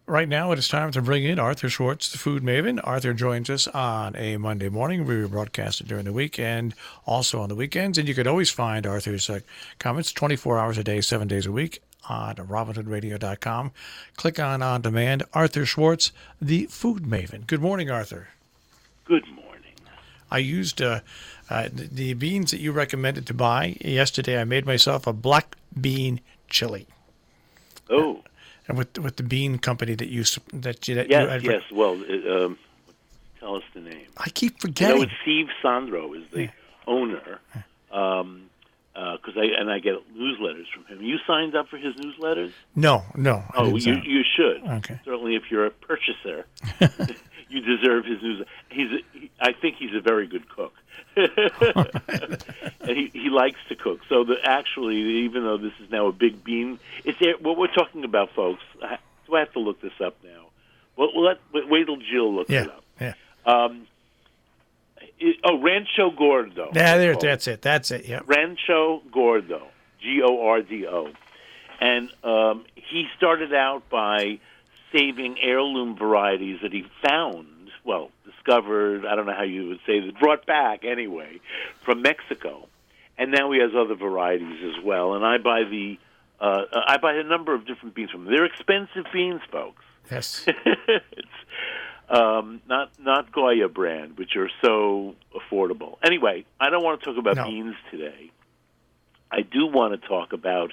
Right now, it is time to bring in Arthur Schwartz, the food maven. Arthur joins us on a Monday morning. We broadcast it during the week and also on the weekends. And you could always find Arthur's comments 24 hours a day, 7 days a week on robinhoodradio.com. Click on demand. Arthur Schwartz, the food maven. Good morning, Arthur. Good morning. I used the beans that you recommended to buy yesterday. I made myself a black bean chili. Oh. And with the bean company that you Yes. Well, tell us the name. I keep forgetting. It's Steve Sandro is the owner, because I get newsletters from him. You signed up for his newsletters? No. Oh, you should. Okay. Certainly, if you're a purchaser, you deserve his newsletter. I think he's a very good cook. And he likes to cook. So actually, even though this is now a big bean, what we're talking about, folks. Do I have to look this up now? Well, wait till Jill looks it up. Yeah. Rancho Gordo. Yeah, that's it. Yeah. Rancho Gordo, Gordo, and he started out by saving heirloom varieties that he found. Well, discovered, I don't know how you would say this, brought back anyway, from Mexico. And now he has other varieties as well. And I buy a number of different beans from him. They're expensive beans, folks. Yes. It's not Goya brand, which are so affordable. Anyway, I don't want to talk about beans today. I do want to talk about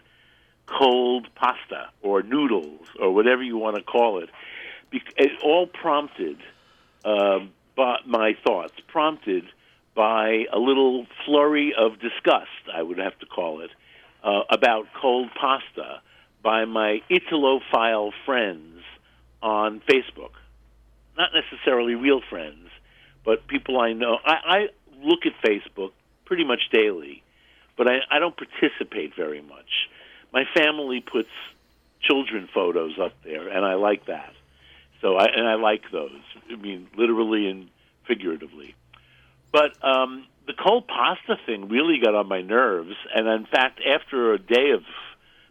cold pasta or noodles or whatever you want to call it. It all prompted by my thoughts, prompted by a little flurry of disgust, I would have to call it, about cold pasta by my Italophile friends on Facebook. Not necessarily real friends, but people I know. I look at Facebook pretty much daily, but I don't participate very much. My family puts children photos up there, and I like that. So I like those. I mean, literally and figuratively. But the cold pasta thing really got on my nerves, and in fact, after a day of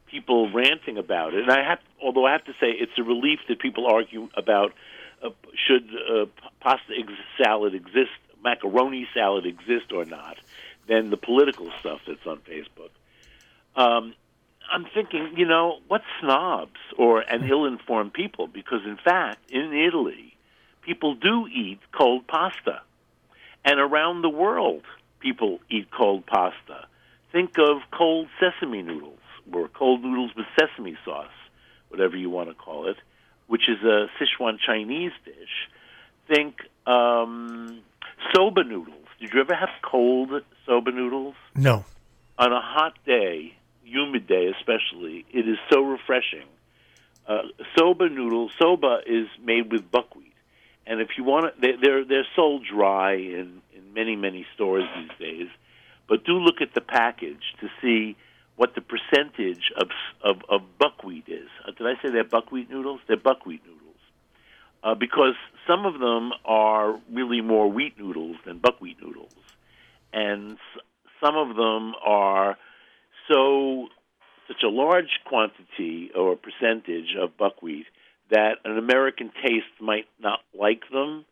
people ranting about it, and although I have to say it's a relief that people argue about should pasta salad exist, macaroni salad exist or not, than the political stuff that's on Facebook. I'm thinking, what snobs and ill-informed people? Because, in fact, in Italy, people do eat cold pasta. And around the world, people eat cold pasta. Think of cold sesame noodles, or cold noodles with sesame sauce, whatever you want to call it, which is a Sichuan Chinese dish. Think soba noodles. Did you ever have cold soba noodles? No. On a hot day, humid day especially, it is so refreshing. Soba is made with buckwheat, and if you want it, they're sold dry in many stores these days. But do look at the package to see what the percentage of buckwheat is. Did I say they're buckwheat noodles? They're buckwheat noodles, because some of them are really more wheat noodles than buckwheat noodles, and some of them are such a large quantity or percentage of buckwheat that an American taste might not like them,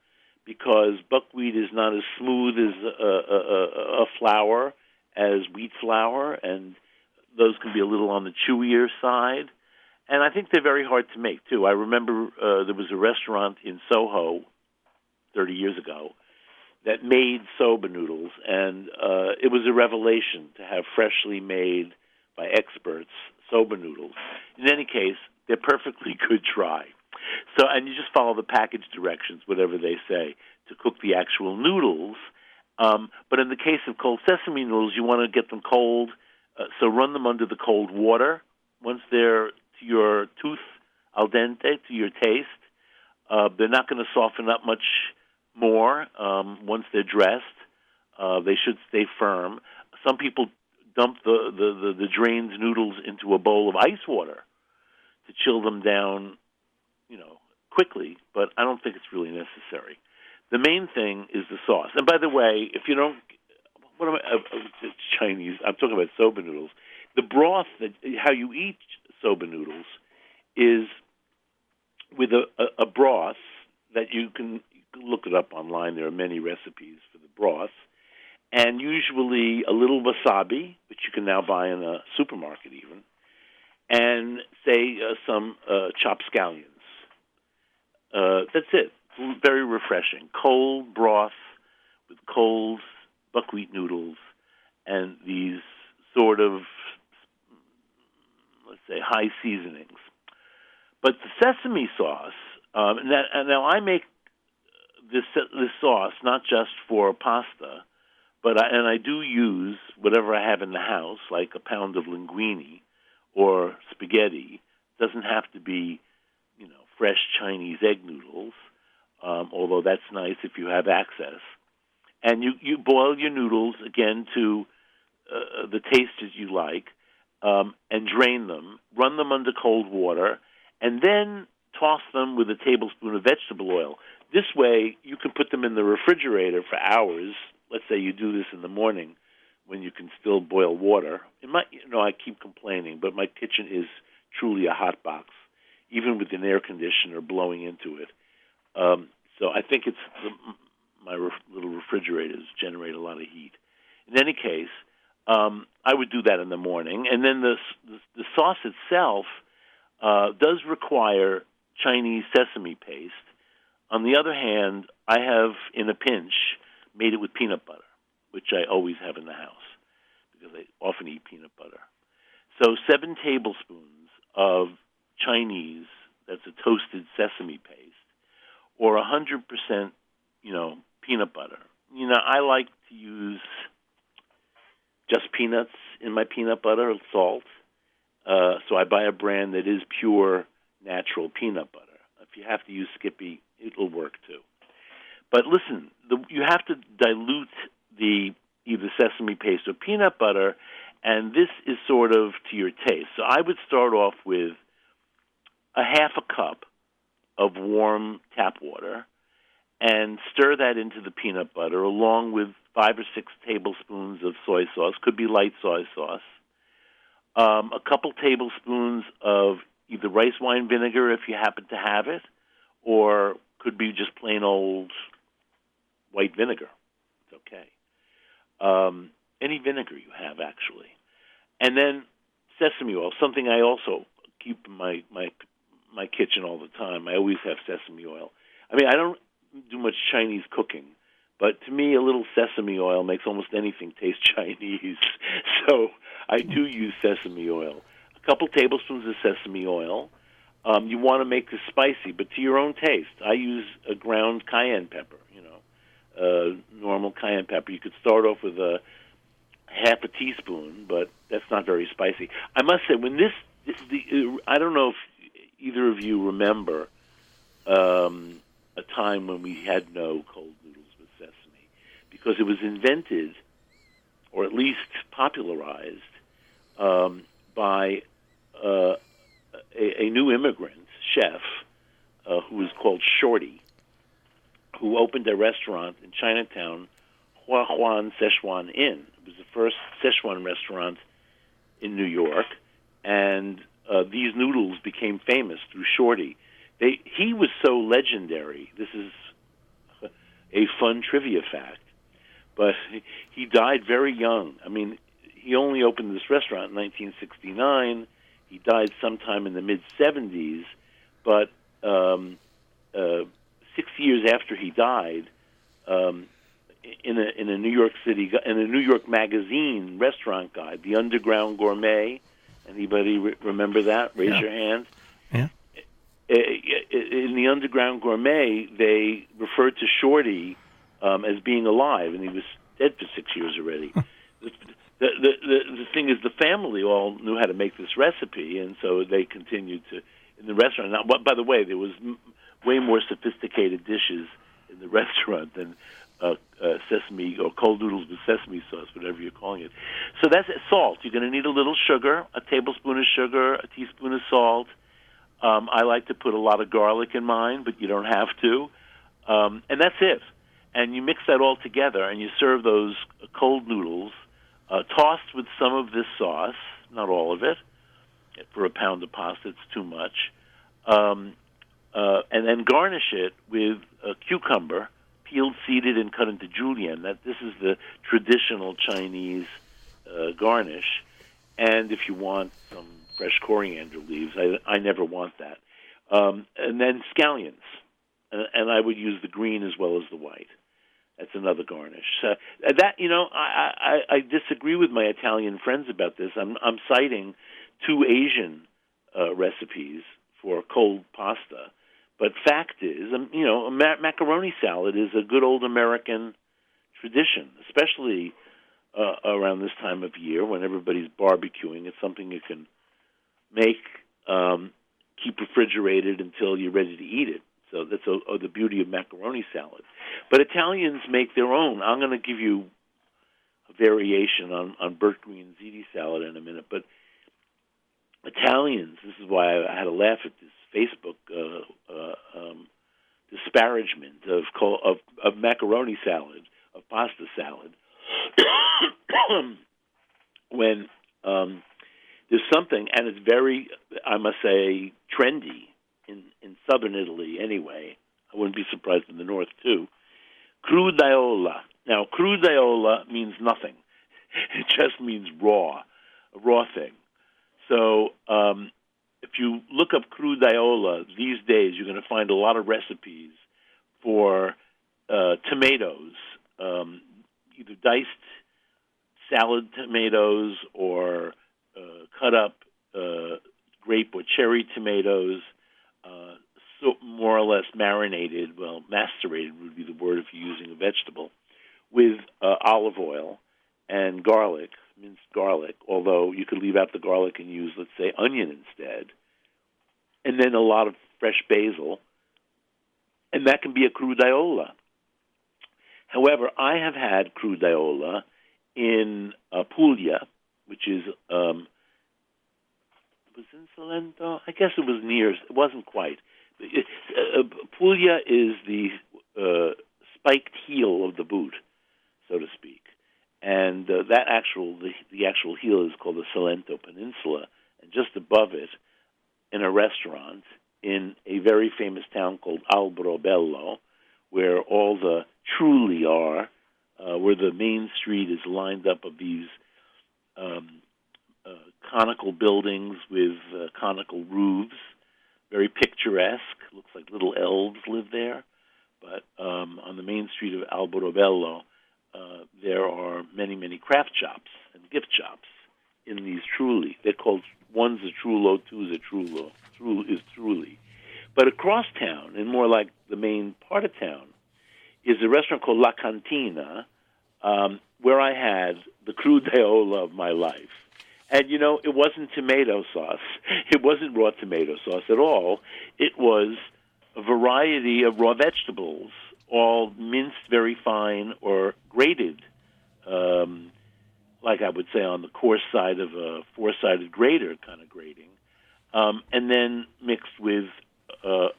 because buckwheat is not as smooth as a flour as wheat flour, and those can be a little on the chewier side. And I think they're very hard to make, too. I remember there was a restaurant in Soho 30 years ago that made soba noodles, and it was a revelation to have freshly made by experts soba noodles. In any case, they're perfectly good dry. So, and you just follow the package directions, whatever they say, to cook the actual noodles. But in the case of cold sesame noodles, you want to get them cold, so run them under the cold water. Once they're to your tooth, al dente, to your taste, they're not going to soften up much more once they're dressed. They should stay firm. Some people dump the drained noodles into a bowl of ice water to chill them down, quickly, but I don't think it's really necessary. The main thing is the sauce. And by the way, if you don't, what am I? Chinese. I'm talking about soba noodles. The broth, how you eat soba noodles, is with a broth that you can look it up online. There are many recipes for the broth, and usually a little wasabi, which you can now buy in a supermarket even, and say some chopped scallions. That's it. Very refreshing. Cold broth with cold buckwheat noodles and these sort of, let's say, high seasonings. But the sesame sauce, now I make this sauce not just for pasta, but I do use whatever I have in the house, like a pound of linguine or spaghetti. It doesn't have to be, fresh Chinese egg noodles, although that's nice if you have access. And you boil your noodles, again, to the taste as you like, and drain them, run them under cold water, and then toss them with a tablespoon of vegetable oil. This way, you can put them in the refrigerator for hours. Let's say you do this in the morning when you can still boil water. I keep complaining, but my kitchen is truly a hot box, even with an air conditioner blowing into it. So I think my little refrigerators generate a lot of heat. In any case, I would do that in the morning. And then the sauce itself does require Chinese sesame paste. On the other hand, I have, in a pinch, made it with peanut butter, which I always have in the house because I often eat peanut butter. So 7 tablespoons of Chinese, that's a toasted sesame paste, or 100%, peanut butter. I like to use just peanuts in my peanut butter, salt. So I buy a brand that is pure, natural peanut butter. If you have to use Skippy, it'll work too. But listen, you have to dilute the either sesame paste or peanut butter, and this is sort of to your taste. So I would start off with a half a cup of warm tap water and stir that into the peanut butter along with 5 or 6 tablespoons of soy sauce, could be light soy sauce, a couple tablespoons of either rice wine vinegar if you happen to have it, or could be just plain old white vinegar. It's okay. Any vinegar you have, actually. And then sesame oil, something I also keep in my kitchen all the time. I always have sesame oil. I mean, I don't do much Chinese cooking, but to me, a little sesame oil makes almost anything taste Chinese. So I do use sesame oil. A couple tablespoons of sesame oil. You want to make this spicy, but to your own taste. I use a ground cayenne pepper, normal cayenne pepper. You could start off with a half a teaspoon, but that's not very spicy. I must say, when I don't know if either of you remember a time when we had no cold noodles with sesame, because it was invented, or at least popularized, by a new immigrant chef who was called Shorty, who opened a restaurant in Chinatown, Hua Huan Szechuan Inn. It was the first Szechuan restaurant in New York, and these noodles became famous through Shorty. He was so legendary. This is a fun trivia fact, but he died very young. I mean, he only opened this restaurant in 1969. He died sometime in the mid-'70s, but 6 years after he died, in a New York City, in a New York Magazine restaurant guide, The Underground Gourmet. Anybody remember that? Raise your hand. Yeah. In The Underground Gourmet, they referred to Shorty as being alive, and he was dead for 6 years already. The thing is, the family all knew how to make this recipe, and so they continued to in the restaurant. Now, by the way, there was way more sophisticated dishes in the restaurant than sesame or cold noodles with sesame sauce, whatever you're calling it. So that's it. Salt. You're going to need a little sugar, a tablespoon of sugar, a teaspoon of salt. I like to put a lot of garlic in mine, but you don't have to. And that's it. And you mix that all together, and you serve those cold noodles tossed with some of this sauce, not all of it. For a pound of pasta, it's too much. and then garnish it with a cucumber, peeled, seeded, and cut into julienne. This is the traditional Chinese garnish. And if you want some fresh coriander leaves, I never want that. And then scallions, and I would use the green as well as the white. That's another garnish. I disagree with my Italian friends about this. I'm citing two Asian recipes for cold pasta, but fact is, macaroni salad is a good old American tradition, especially around this time of year when everybody's barbecuing. It's something you can make, keep refrigerated until you're ready to eat it. So that's the beauty of macaroni salad. But Italians make their own. I'm going to give you a variation on Burt Green's ziti salad in a minute. But Italians, this is why I had to laugh at this Facebook disparagement of macaroni salad, of pasta salad, when there's something, and it's very, I must say, trendy in southern Italy anyway. I wouldn't be surprised in the north too. Crudaiola. Now, crudaiola means nothing. It just means raw, a raw thing. So if you look up crudaiola these days, you're going to find a lot of recipes for tomatoes, either diced salad tomatoes or cut up grape or cherry tomatoes, so more or less marinated, macerated would be the word if you're using a vegetable, with olive oil and garlic, minced garlic, although you could leave out the garlic and use, let's say, onion instead, and then a lot of fresh basil, and that can be a crudaiola. However, I have had crudaiola in Puglia, which is, was in Salento? I guess it was near, it wasn't quite. Puglia is the spiked heel of the boot, so to speak. And the actual heel is called the Salento Peninsula, and just above it, in a restaurant in a very famous town called Alberobello, where all the truly are, where the main street is lined up of these conical buildings with conical roofs, very picturesque. Looks like little elves live there. But on the main street of Alberobello, there are many, many craft shops and gift shops in these truly. They're called, one's a trullo, two's a trullo, is truly. But across town, and more like the main part of town, is a restaurant called La Cantina, where I had the crudaiola of my life. And, it wasn't tomato sauce. It wasn't raw tomato sauce at all. It was a variety of raw vegetables, all minced very fine or grated, like I would say on the coarse side of a four-sided grater kind of grating, and then mixed with a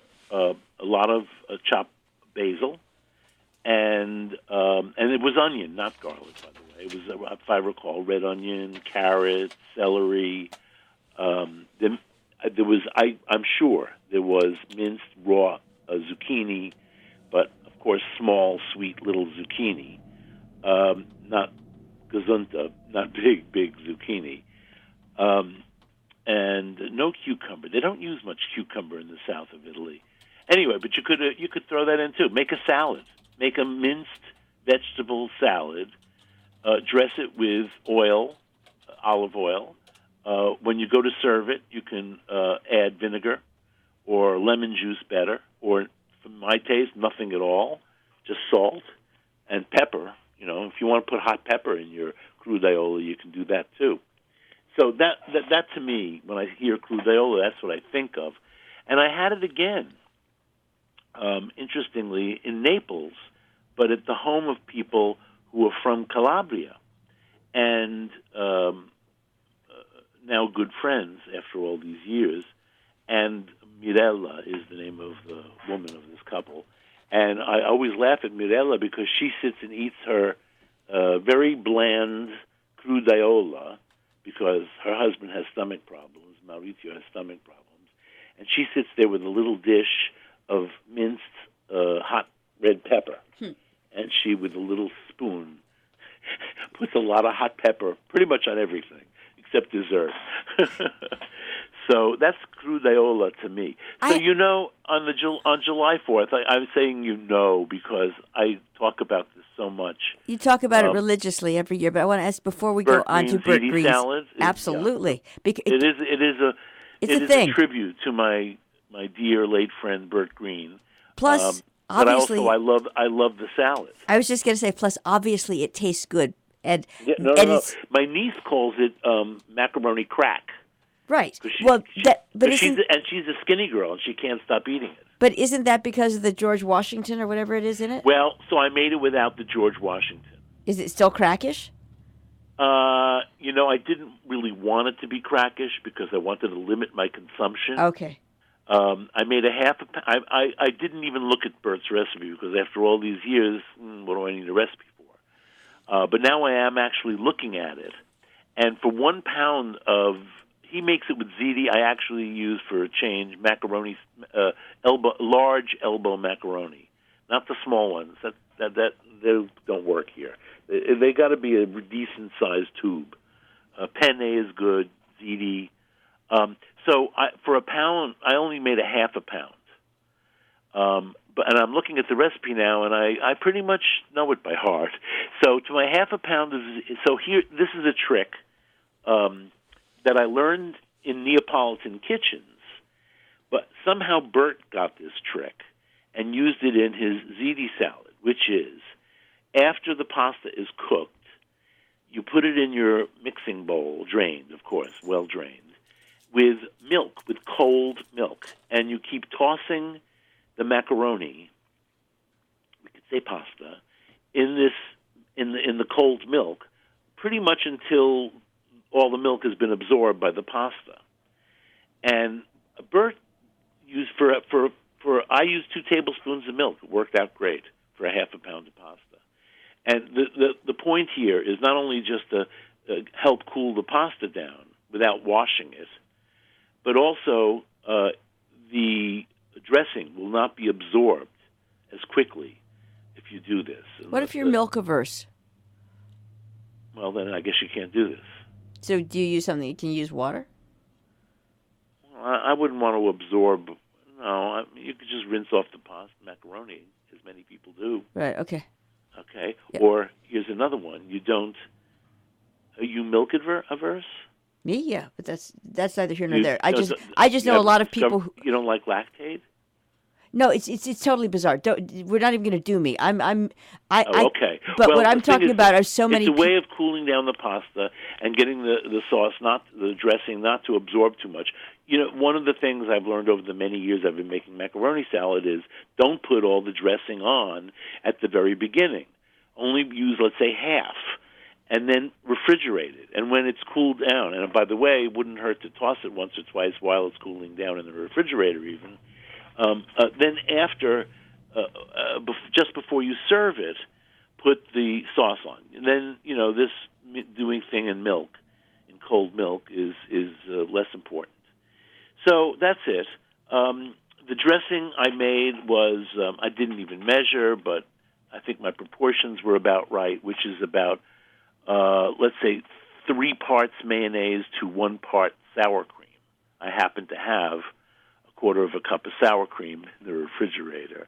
lot of chopped basil, and it was onion, not garlic, by the way. It was, if I recall, red onion, carrot, celery. There was, I'm sure, there was minced raw zucchini, but of course small, sweet little zucchini, not gazzunta, not big zucchini, and no cucumber. They don't use much cucumber in the south of Italy. Anyway, but you could throw that in too. Make a salad. Make a minced vegetable salad. Dress it with oil, olive oil. When you go to serve it, you can add vinegar or lemon juice better, or for my taste, nothing at all, just salt and pepper. If you want to put hot pepper in your crudaiola, you can do that too. So that to me, when I hear crudaiola, that's what I think of. And I had it again, interestingly, in Naples, but at the home of people who are from Calabria, and now good friends after all these years. And Mirella is the name of the woman of this couple. And I always laugh at Mirella because she sits and eats her very bland crudaiola because her husband has stomach problems. Maurizio has stomach problems. And she sits there with a little dish with a little spoon puts a lot of hot pepper pretty much on everything except dessert. So that's crudeola to me. So on July 4th, I'm saying because I talk about this so much. You talk about it religiously every year, but I want to ask before we go on to Burt Green's salad. Absolutely, It's a thing. A tribute to my dear late friend Burt Green. Plus, obviously, but I love the salad. I was just going to say, plus, obviously, it tastes good. And no. My niece calls it macaroni crack. Right. She's a skinny girl and she can't stop eating it. But isn't that because of the George Washington or whatever it is in it? Well, so I made it without the George Washington. Is it still crackish? I didn't really want it to be crackish because I wanted to limit my consumption. Okay. I made I didn't even look at Bert's recipe because after all these years, what do I need a recipe for? But now I am actually looking at it. And for 1 pound of, he makes it with ziti. I actually use for a change macaroni, large elbow macaroni, not the small ones. That they don't work here. They got to be a decent sized tube. Penne is good. Ziti. So for a pound, I only made a half a pound. And I'm looking at the recipe now, and I pretty much know it by heart. So to my half a pound this is a trick that I learned in Neapolitan kitchens, but somehow Bert got this trick and used it in his ziti salad, which is after the pasta is cooked, you put it in your mixing bowl, drained, of course, well drained, with milk, with cold milk, and you keep tossing the macaroni, we could say pasta, in the cold milk, pretty much until all the milk has been absorbed by the pasta. And Bert used I used 2 tablespoons of milk. It worked out great for a half a pound of pasta. And the point here is not only just to help cool the pasta down without washing it, but also the dressing will not be absorbed as quickly if you do this. What if you're milk averse? Well, then I guess you can't do this. So do you use something? Can you use water? Well, I wouldn't want to absorb. No, you could just rinse off the pasta macaroni, as many people do. Right. Okay. Okay. Yep. Or here's another one. Are you milk averse? Me, yeah, but that's neither here nor there. I just know a lot of people who you don't like lactate. No, it's totally bizarre. We're not even going to do me. Okay. But what I'm talking about are so many. It's a way of cooling down the pasta and getting the sauce, the dressing, not to absorb too much. One of the things I've learned over the many years I've been making macaroni salad is don't put all the dressing on at the very beginning. Only use, let's say, half, and then refrigerate it. And when it's cooled down, and by the way, it wouldn't hurt to toss it once or twice while it's cooling down in the refrigerator even. Then after, just before you serve it, put the sauce on. And then, this doing thing in milk, in cold milk, is less important. So that's it. The dressing I made was, I didn't even measure, but I think my proportions were about right, which is about, let's say, 3 parts mayonnaise to 1 part sour cream. I happen to have 1/4 cup of sour cream in the refrigerator.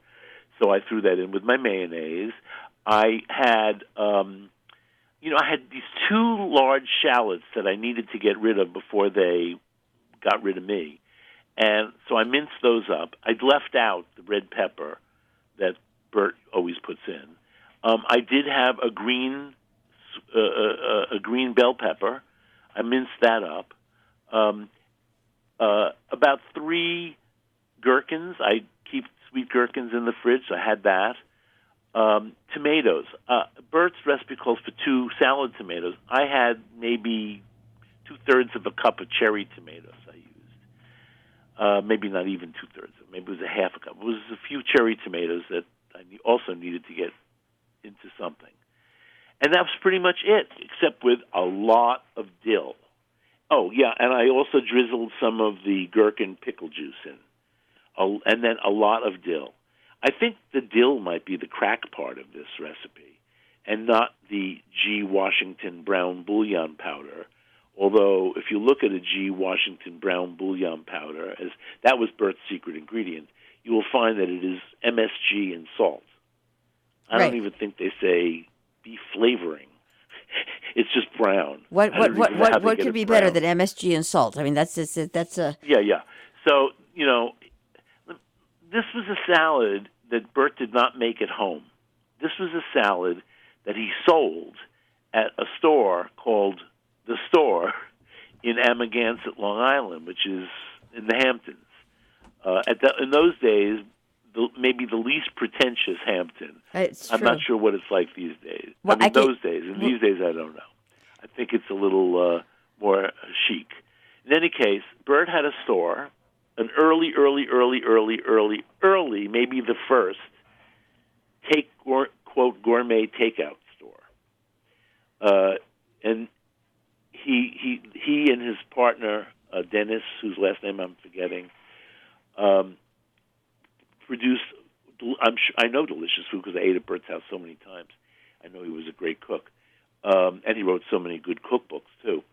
So I threw that in with my mayonnaise. I had, I had these 2 large shallots that I needed to get rid of before they got rid of me. And so I minced those up. I'd left out the red pepper that Bert always puts in. I did have a green bell pepper. I minced that up. About 3 gherkins. I keep sweet gherkins in the fridge, so I had that. Tomatoes. Bert's recipe calls for 2 salad tomatoes. I had maybe 2/3 cup of cherry tomatoes I used. Maybe not even 2/3. Maybe it was a half a cup. It was a few cherry tomatoes that I also needed to get into something. And that was pretty much it, except with a lot of dill. Oh, yeah, and I also drizzled some of the gherkin pickle juice in. And then a lot of dill. I think the dill might be the crack part of this recipe. and not the G. Washington brown bouillon powder. Although, if you look at a G. Washington brown bouillon powder, as that was Bert's secret ingredient, you will find that it is MSG and salt. I don't even think they say beef flavoring. It's just brown. What could be better than MSG and salt? I mean, that's a yeah. So this was a salad that Bert did not make at home. This was a salad that he sold at a store called The Store in Amagansett, Long Island, which is in the Hamptons. In those days, maybe the least pretentious Hampton. I'm not sure what it's like these days. Well, those days. In these days, I don't know. I think it's a little more chic. In any case, Bert had a store, an early, maybe the first, quote, gourmet takeout store. And he and his partner, Dennis, whose last name I'm forgetting, produced, I know delicious food because I ate at Bert's house so many times. I know he was a great cook. And he wrote so many good cookbooks, too.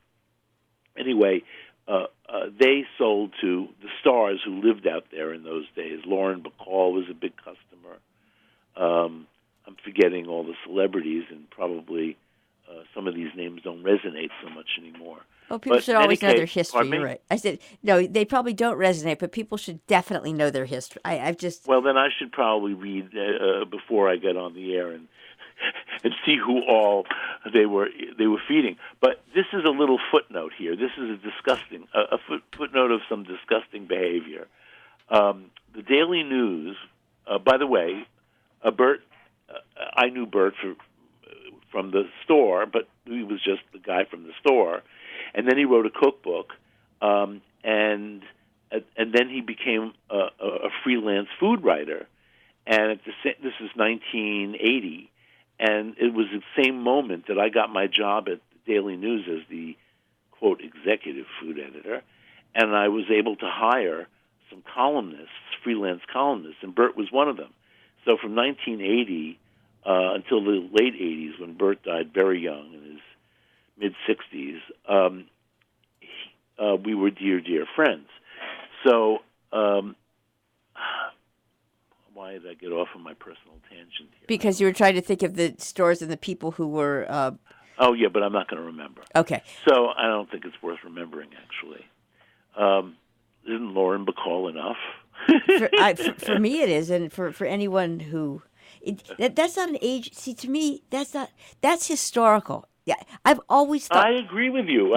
Anyway, they sold to the stars who lived out there in those days. Lauren Bacall was a big customer. I'm forgetting all the celebrities, and probably some of these names don't resonate so much anymore. Well, people should always know their history. You're right. I said, no, they probably don't resonate, but people should definitely know their history. Well, then I should probably read before I get on the air and see who all they were feeding. But this is a little footnote here. This is a footnote of some disgusting behavior. The Daily News, by the way, Bert, I knew Bert from the store, but he was just the guy from the store. And then he wrote a cookbook, and then he became a freelance food writer. And this is 1980, and it was the same moment that I got my job at the Daily News as the, quote, executive food editor, and I was able to hire some columnists, freelance columnists, and Bert was one of them. So from 1980 until the late 80s, when Bert died very young in his mid-60s, we were dear, dear friends. So why did I get off on my personal tangent here? Because you were trying to think of the stores and the people who were... Oh, yeah, but I'm not going to remember. Okay. So I don't think it's worth remembering, actually. Isn't Lauren Bacall enough? For me, it is, and for anyone who... that's not an age... See, to me, that's historical. Yeah, I've always thought... I agree with you,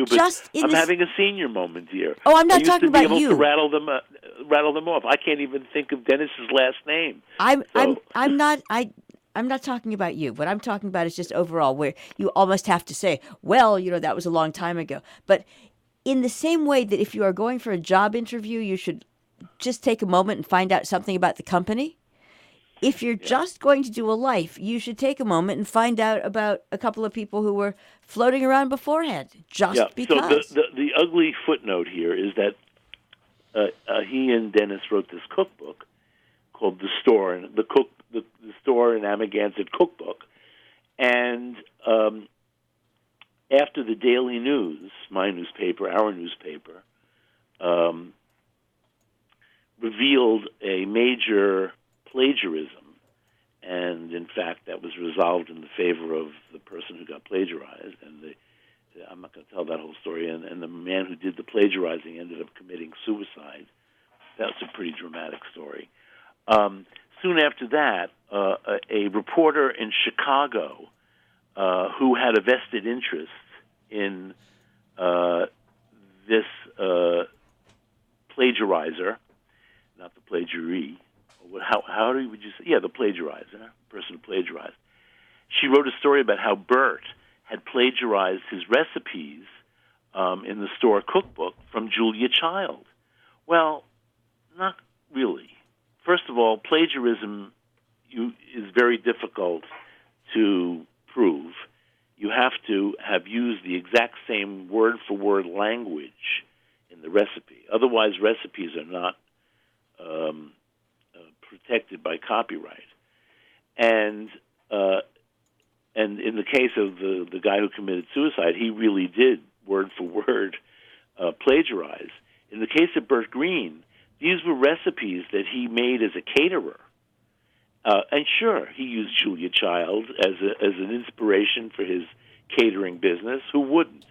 but I'm having a senior moment here. Oh, I'm not talking about you. I used to be able to rattle them off. I can't even think of Dennis's last name. I'm not talking about you. What I'm talking about is just overall, where you almost have to say, well, that was a long time ago. But in the same way that if you are going for a job interview, you should just take a moment and find out something about the company. If you're just going to do a life, you should take a moment and find out about a couple of people who were floating around beforehand, because. So the ugly footnote here is that he and Dennis wrote this cookbook called The Store, the Store in Amagansett Cookbook. And after the Daily News, my newspaper, our newspaper, revealed a major plagiarism, and in fact that was resolved in the favor of the person who got plagiarized, and I'm not going to tell that whole story, and the man who did the plagiarizing ended up committing suicide. That's a pretty dramatic story. Soon after that, a reporter in Chicago who had a vested interest in this plagiarizer, not the plagiary, how would you say? Yeah, the plagiarizer, person who plagiarized. She wrote a story about how Bert had plagiarized his recipes in the Store cookbook from Julia Child. Well, not really. First of all, plagiarism is very difficult to prove. You have to have used the exact same word-for-word language in the recipe. Otherwise, recipes are not protected by copyright. And And in the case of the guy who committed suicide, he really did, word for word, plagiarize. In the case of Bert Green, these were recipes that he made as a caterer. And sure, he used Julia Child as an inspiration for his catering business. Who wouldn't?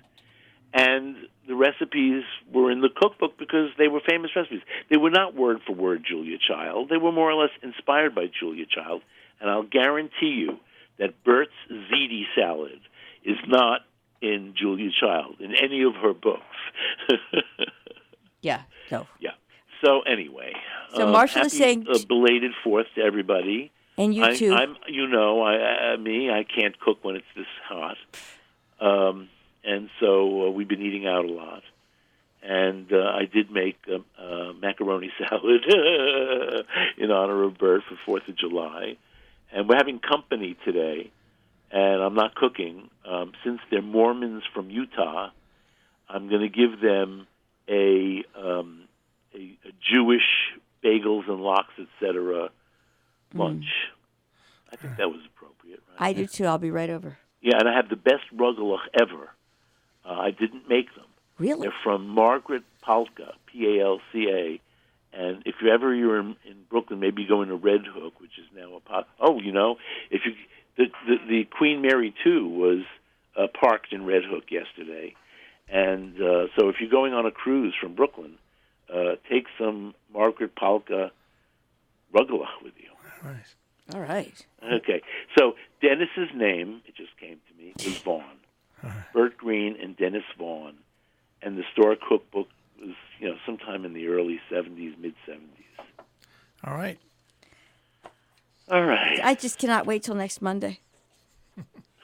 And the recipes were in the cookbook because they were famous recipes. They were not word for word Julia Child. They were more or less inspired by Julia Child. And I'll guarantee you that Bert's ziti salad is not in Julia Child, in any of her books. Yeah, no. Yeah. So anyway, so Marshall is saying belated Fourth to everybody. And you too. I can't cook when it's this hot, and so we've been eating out a lot. And I did make macaroni salad in honor of Bert for 4th of July, and we're having company today. And I'm not cooking since they're Mormons from Utah. I'm going to give them a Jewish bagels and lox, etc. lunch. I think that was appropriate, right? I do too. I'll be right over. Yeah, and I have the best rugelach ever. I didn't make them. Really? They're from Margaret Palka, Palca. And if you're in Brooklyn, maybe go into Red Hook, which is now a pot. Oh, if you the Queen Mary 2 was parked in Red Hook yesterday, and so if you're going on a cruise from Brooklyn, take some Margaret Palka rugelach with you. Nice. All right. Okay. So Dennis's name, it just came to me, is Vaughn. Bert Green and Dennis Vaughn. And the store cookbook was, sometime in the early 70s, mid-70s. All right. All right. I just cannot wait till next Monday.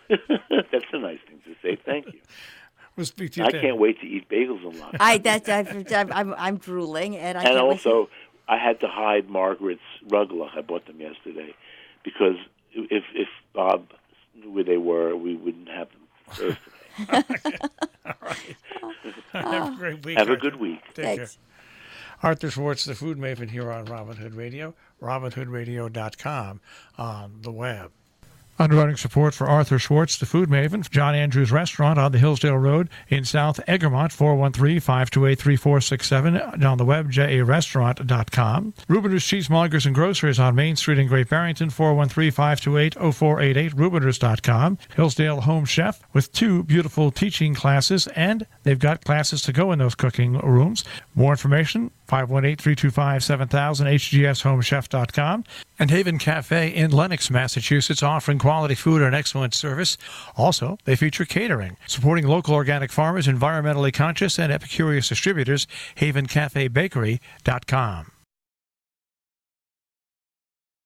That's a nice thing to say. Thank you. We'll speak to you I then. can't wait to eat bagels and lox. I'm drooling, and And also, I had to hide Margaret's rugelach. I bought them yesterday because if Bob knew where they were, we wouldn't have them Thursday. All right. Have a great week. Have a good week. Take Thanks. care. Arthur Schwartz, the food maven here on Robin Hood Radio, robinhoodradio.com on the web. Underwriting support for Arthur Schwartz, the food maven, John Andrews Restaurant on the Hillsdale Road in South Egremont, 413-528-3467, on the web, jarestaurant.com. Rubiners Cheesemongers and Grocers on Main Street in Great Barrington, 413-528-0488, rubiners.com. Hillsdale Home Chef with 2 beautiful teaching classes, and they've got classes to go in those cooking rooms. More information, 518-325-7000, hgshomechef.com. And Haven Cafe in Lenox, Massachusetts, offering quality food and excellent service. Also, they feature catering, supporting local organic farmers, environmentally conscious, and epicurious distributors, havencafebakery.com.